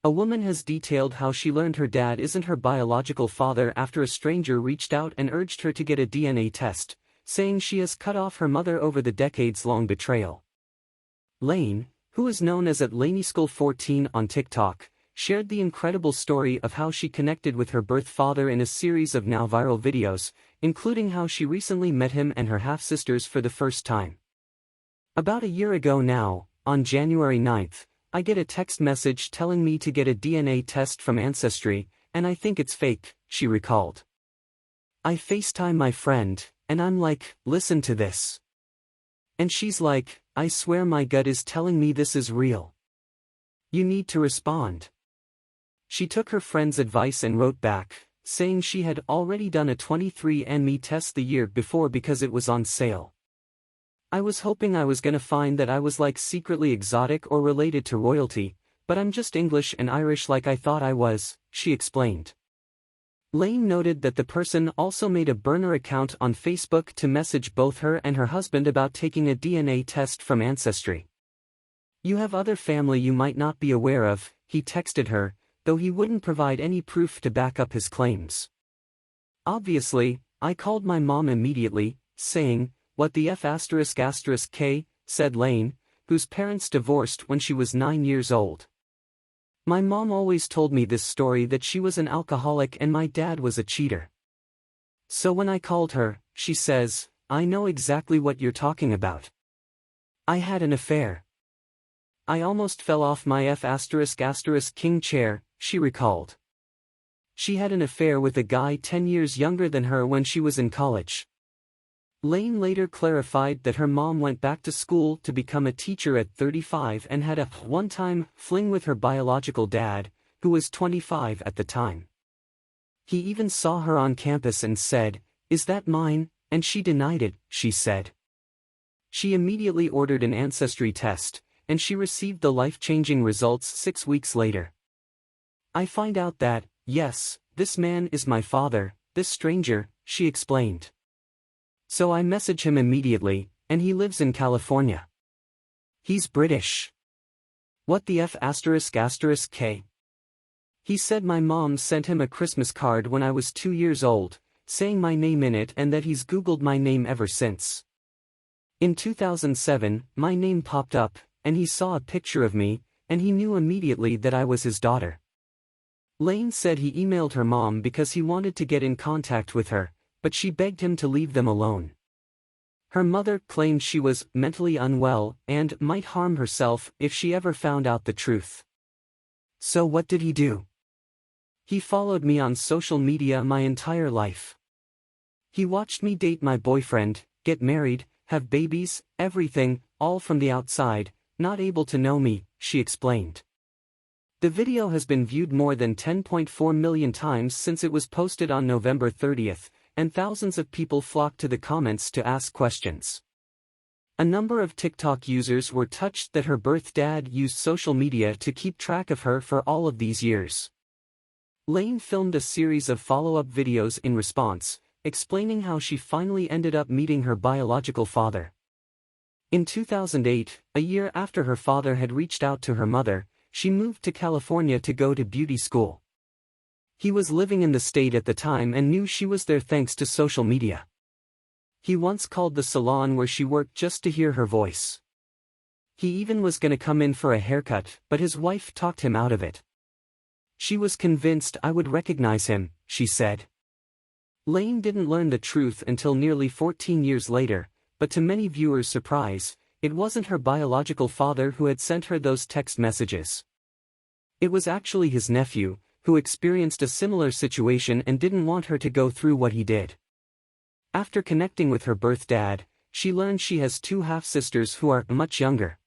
A woman has detailed how she learned her dad isn't her biological father after a stranger reached out and urged her to get a DNA test, saying she has cut off her mother over the decades-long betrayal. Lane, who is known as @LanieSchool14 on TikTok, shared the incredible story of how she connected with her birth father in a series of now viral videos, including how she recently met him and her half-sisters for the first time. About a year ago now, on January 9th, I get a text message telling me to get a DNA test from Ancestry, and I think it's fake, she recalled. I FaceTime my friend, and I'm like, listen to this. And she's like, I swear my gut is telling me this is real. You need to respond. She took her friend's advice and wrote back, saying she had already done a 23andMe test the year before because it was on sale. I was hoping I was gonna find that I was like secretly exotic or related to royalty, but I'm just English and Irish like I thought I was, she explained. Lane noted that the person also made a burner account on Facebook to message both her and her husband about taking a DNA test from Ancestry. You have other family you might not be aware of, he texted her, though he wouldn't provide any proof to back up his claims. Obviously, I called my mom immediately, saying, "What the F***K, said Lane, whose parents divorced when she was 9 years old. My mom always told me this story that she was an alcoholic and my dad was a cheater. So when I called her, she says, I know exactly what you're talking about. I had an affair. I almost fell off my F***king chair, she recalled. She had an affair with a guy 10 years younger than her when she was in college. Lane later clarified that her mom went back to school to become a teacher at 35 and had a one-time fling with her biological dad, who was 25 at the time. He even saw her on campus and said, "Is that mine?" and she denied it, she said. She immediately ordered an Ancestry test, and she received the life-changing results 6 weeks later. I find out that, yes, this man is my father, this stranger, she explained. So I message him immediately, and he lives in California. He's British. What the F***K? He said my mom sent him a Christmas card when I was 2 years old, saying my name in it and that he's Googled my name ever since. In 2007, my name popped up, and he saw a picture of me, and he knew immediately that I was his daughter. Lane said he emailed her mom because he wanted to get in contact with her, but she begged him to leave them alone. Her mother claimed she was mentally unwell and might harm herself if she ever found out the truth. So what did he do? He followed me on social media my entire life. He watched me date my boyfriend, get married, have babies, everything, all from the outside, not able to know me, she explained. The video has been viewed more than 10.4 million times since it was posted on November 30th, and thousands of people flocked to the comments to ask questions. A number of TikTok users were touched that her birth dad used social media to keep track of her for all of these years. Lane filmed a series of follow-up videos in response, explaining how she finally ended up meeting her biological father. In 2008, a year after her father had reached out to her mother, she moved to California to go to beauty school. He was living in the state at the time and knew she was there thanks to social media. He once called the salon where she worked just to hear her voice. He even was gonna come in for a haircut, but his wife talked him out of it. She was convinced I would recognize him, she said. Lane didn't learn the truth until nearly 14 years later, but to many viewers' surprise, it wasn't her biological father who had sent her those text messages. It was actually his nephew, who experienced a similar situation and didn't want her to go through what he did. After connecting with her birth dad, she learned she has 2 half-sisters who are much younger.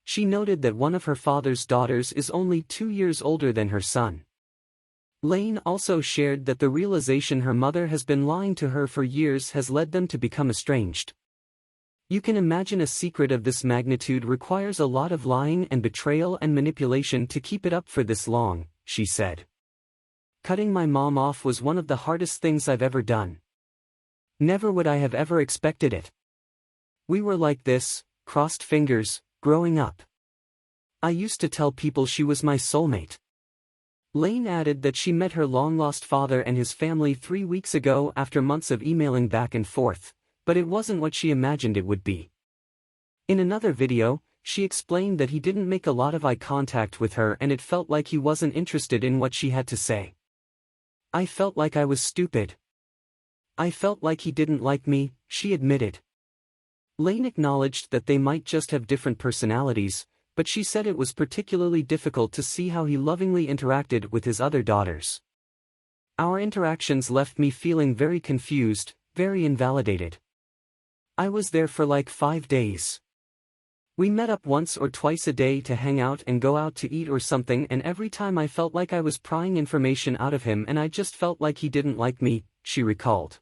She noted that one of her father's daughters is only 2 years older than her son. Lane also shared that the realization her mother has been lying to her for years has led them to become estranged. You can imagine a secret of this magnitude requires a lot of lying and betrayal and manipulation to keep it up for this long, she said. Cutting my mom off was one of the hardest things I've ever done. Never would I have ever expected it. We were like this, crossed fingers, growing up. I used to tell people she was my soulmate. Lane added that she met her long-lost father and his family 3 weeks ago after months of emailing back and forth, but it wasn't what she imagined it would be. In another video, she explained that he didn't make a lot of eye contact with her and it felt like he wasn't interested in what she had to say. I felt like I was stupid. I felt like he didn't like me, she admitted. Lane acknowledged that they might just have different personalities, but she said it was particularly difficult to see how he lovingly interacted with his other daughters. Our interactions left me feeling very confused, very invalidated. I was there for like 5 days. We met up once or twice a day to hang out and go out to eat or something, and every time I felt like I was prying information out of him and I just felt like he didn't like me, she recalled.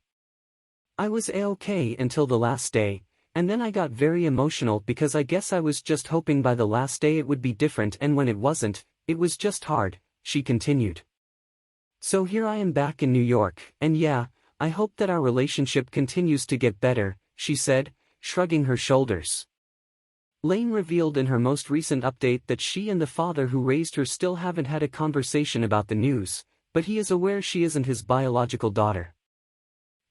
I was A-okay until the last day, and then I got very emotional because I guess I was just hoping by the last day it would be different, and when it wasn't, it was just hard, she continued. So here I am back in New York, and yeah, I hope that our relationship continues to get better, she said, shrugging her shoulders. Lane revealed in her most recent update that she and the father who raised her still haven't had a conversation about the news, but he is aware she isn't his biological daughter.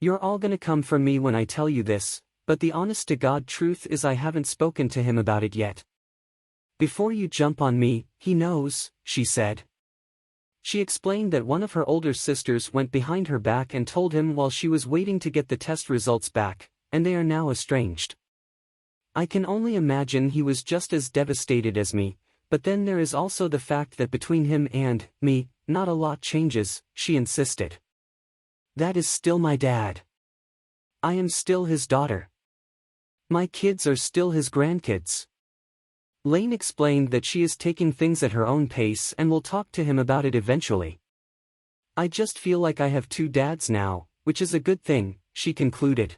You're all gonna come for me when I tell you this, but the honest-to-God truth is I haven't spoken to him about it yet. Before you jump on me, he knows, she said. She explained that one of her older sisters went behind her back and told him while she was waiting to get the test results back, and they are now estranged. I can only imagine he was just as devastated as me, but then there is also the fact that between him and me, not a lot changes, she insisted. That is still my dad. I am still his daughter. My kids are still his grandkids. Lane explained that she is taking things at her own pace and will talk to him about it eventually. I just feel like I have 2 dads now, which is a good thing, she concluded.